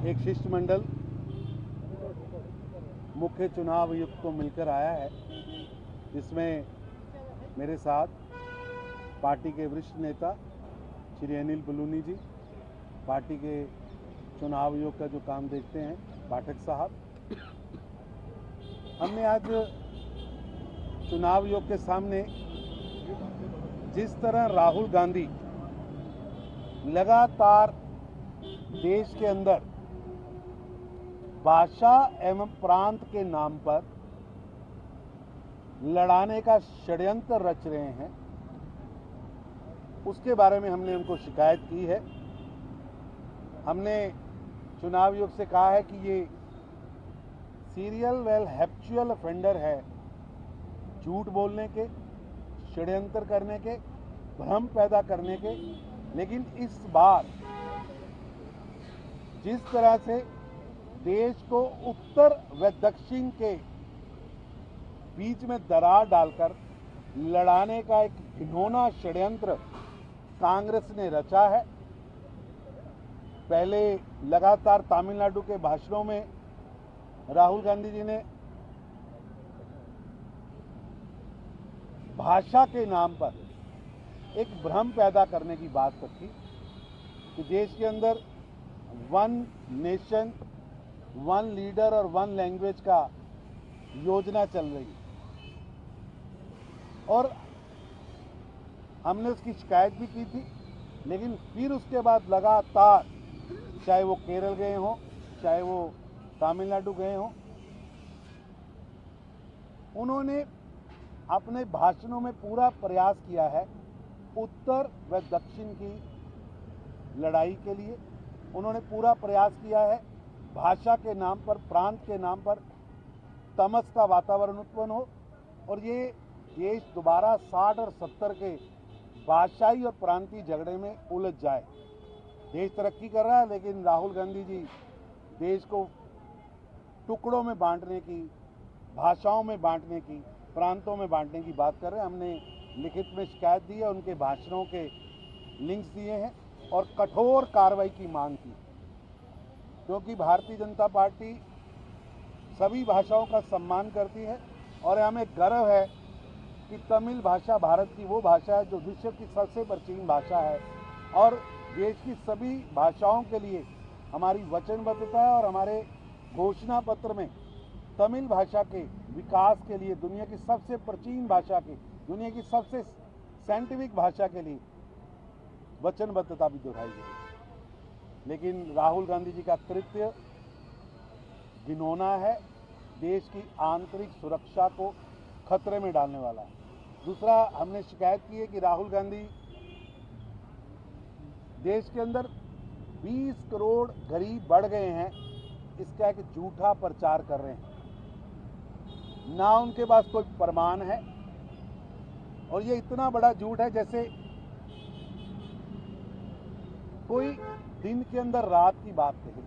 एक शिष्टमंडल मुख्य चुनाव आयुक्त को मिलकर आया है, जिसमें मेरे साथ पार्टी के वरिष्ठ नेता श्री अनिल बलूनी जी, पार्टी के चुनाव आयोग का जो काम देखते हैं पाठक साहब, हमने आज चुनाव आयोग के सामने जिस तरह राहुल गांधी लगातार देश के अंदर भाषा एवं प्रांत के नाम पर लड़ाने का षड्यंत्र रच रहे हैं, उसके बारे में हमने उनको शिकायत की है। हमने चुनाव आयोग से कहा है कि ये सीरियल वेल हैप्चुअल ऑफेंडर है, झूठ बोलने के, षड्यंत्र करने के, भ्रम पैदा करने के। लेकिन इस बार जिस तरह से देश को उत्तर व दक्षिण के बीच में दरार डालकर लड़ाने का एक घिनौना षड्यंत्र कांग्रेस ने रचा है। पहले लगातार तमिलनाडु के भाषणों में राहुल गांधी जी ने भाषा के नाम पर एक भ्रम पैदा करने की बात रखी कि देश के अंदर वन नेशन, वन लीडर और वन लैंग्वेज का योजना चल रही है, और हमने उसकी शिकायत भी की थी। लेकिन फिर उसके बाद लगातार, चाहे वो केरल गए हों, चाहे वो तमिलनाडु गए हों, उन्होंने अपने भाषणों में पूरा प्रयास किया है उत्तर व दक्षिण की लड़ाई के लिए। उन्होंने पूरा प्रयास किया है भाषा के नाम पर, प्रांत के नाम पर तमस का वातावरण उत्पन्न हो और ये देश दोबारा 60 और 70 के भाषाई और प्रांतीय झगड़े में उलझ जाए। देश तरक्की कर रहा है, लेकिन राहुल गांधी जी देश को टुकड़ों में बांटने की, भाषाओं में बांटने की, प्रांतों में बांटने की बात कर रहे हैं। हमने लिखित में शिकायत दी है, उनके भाषणों के लिंक्स दिए हैं और कठोर कार्रवाई की मांग की, क्योंकि भारतीय जनता पार्टी सभी भाषाओं का सम्मान करती है और हमें गर्व है कि तमिल भाषा भारत की वो भाषा है जो विश्व की सबसे प्राचीन भाषा है और देश की सभी भाषाओं के लिए हमारी वचनबद्धता है। और हमारे घोषणा पत्र में तमिल भाषा के विकास के लिए, दुनिया की सबसे प्राचीन भाषा के, दुनिया की सबसे साइंटिफिक भाषा के लिए वचनबद्धता भी दोहराई गई। लेकिन राहुल गांधी जी का कृत्य घिनौना है, देश की आंतरिक सुरक्षा को खतरे में डालने वाला है। दूसरा, हमने शिकायत की है कि राहुल गांधी देश के अंदर 20 करोड़ गरीब बढ़ गए हैं, इसका एक झूठा प्रचार कर रहे हैं। ना उनके पास कोई प्रमाण है और ये इतना बड़ा झूठ है जैसे कोई दिन के अंदर रात की बात कही।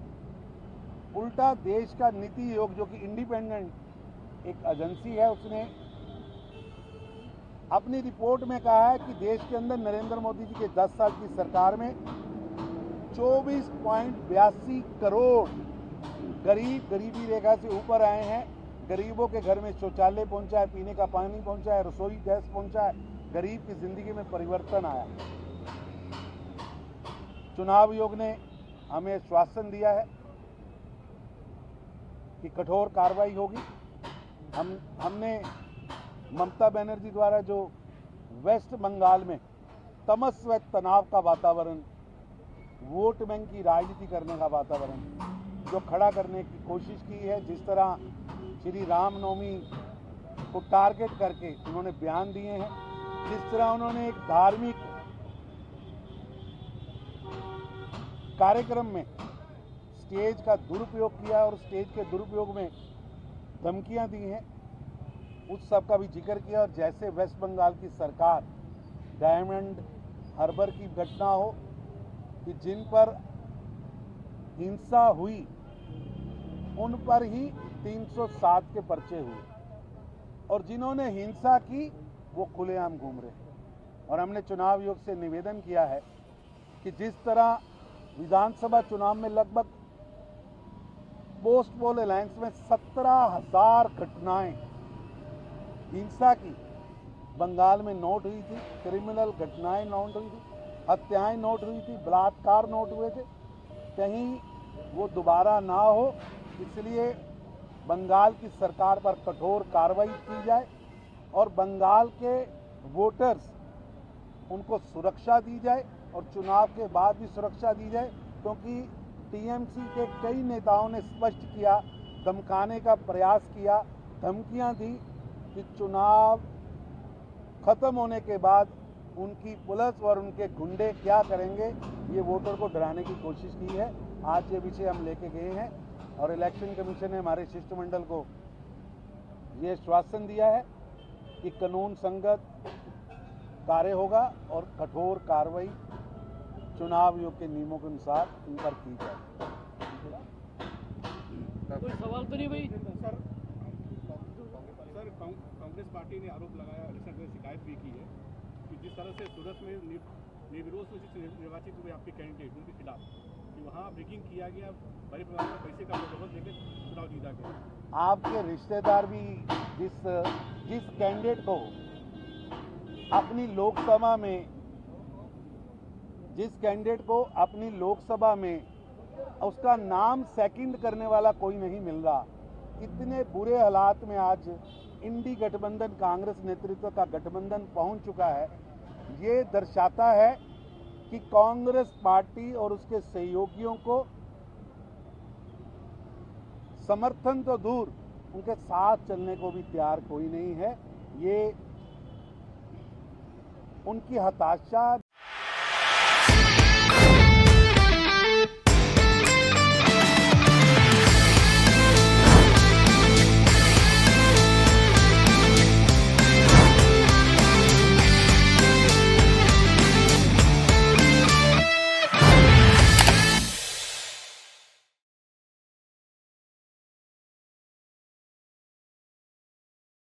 उल्टा देश का नीति आयोग, जो कि इंडिपेंडेंट एक एजेंसी है, उसने अपनी रिपोर्ट में कहा है कि देश के अंदर नरेंद्र मोदी जी के 10 साल की सरकार में 24.82 करोड़ गरीब गरीबी रेखा से ऊपर आए हैं। गरीबों के घर में शौचालय पहुंचा है, पीने का पानी पहुंचा है, रसोई गैस पहुंचा है, गरीब की जिंदगी में परिवर्तन आया। चुनाव आयोग ने हमें आश्वासन दिया है कि कठोर कार्रवाई होगी। हमने ममता बनर्जी द्वारा जो वेस्ट बंगाल में तमस व तनाव का वातावरण, वोट बैंक की राजनीति करने का वातावरण जो खड़ा करने की कोशिश की है, जिस तरह श्री रामनवमी को टारगेट करके उन्होंने बयान दिए हैं, जिस तरह उन्होंने एक धार्मिक कार्यक्रम में स्टेज का दुरुपयोग किया और स्टेज के दुरुपयोग में धमकियां दी हैं, उस सब का भी जिक्र किया। और जैसे वेस्ट बंगाल की सरकार डायमंड हार्बर की घटना हो कि जिन पर हिंसा हुई उन पर ही 307 के पर्चे हुए और जिन्होंने हिंसा की वो खुलेआम घूम रहे हैं। और हमने चुनाव आयोग से निवेदन किया है कि जिस तरह विधानसभा चुनाव में लगभग पोस्ट पोल अलायंस में 17,000 घटनाएं हिंसा की बंगाल में नोट हुई थी, क्रिमिनल घटनाएं नोट हुई थी, हत्याएं नोट हुई थी, बलात्कार नोट हुए थे। कहीं वो दोबारा ना हो, इसलिए बंगाल की सरकार पर कठोर कार्रवाई की जाए और बंगाल के वोटर्स उनको सुरक्षा दी जाए और चुनाव के बाद भी सुरक्षा दी जाए, क्योंकि टीएमसी के कई नेताओं ने स्पष्ट किया, धमकाने का प्रयास किया, धमकियां दी कि चुनाव खत्म होने के बाद उनकी पुलिस और उनके गुंडे क्या करेंगे, ये वोटर को डराने की कोशिश की है। आज ये विषय हम लेके गए हैं और इलेक्शन कमीशन ने हमारे शिष्टमंडल को ये आश्वासन दिया है कि कानून संगत कार्य होगा और कठोर कार्रवाई चुनाव आयोग के नियमों के अनुसार इन पर की जाए। कोई सवाल तो नहीं भाई? सर कांग्रेस पार्टी ने आरोप लगाया, शिकायत भी की है कि जिस तरह से सूरत में निर्विरोध से निर्वाचित हुए आपके कैंडिडेट उनके खिलाफ कि वहाँ ब्रेकिंग किया गया, बड़े पैमाने पर पैसे का बंदोबस्त लेकर चुनाव जीता गया। आपके रिश्तेदार भी जिस कैंडिडेट को अपनी लोकसभा में उसका नाम सेकंड करने वाला कोई नहीं मिल रहा, इतने बुरे हालात में आज इंडी गठबंधन, कांग्रेस नेतृत्व का गठबंधन पहुंच चुका है। ये दर्शाता है कि कांग्रेस पार्टी और उसके सहयोगियों को समर्थन तो दूर, उनके साथ चलने को भी तैयार कोई नहीं है। ये उनकी हताशा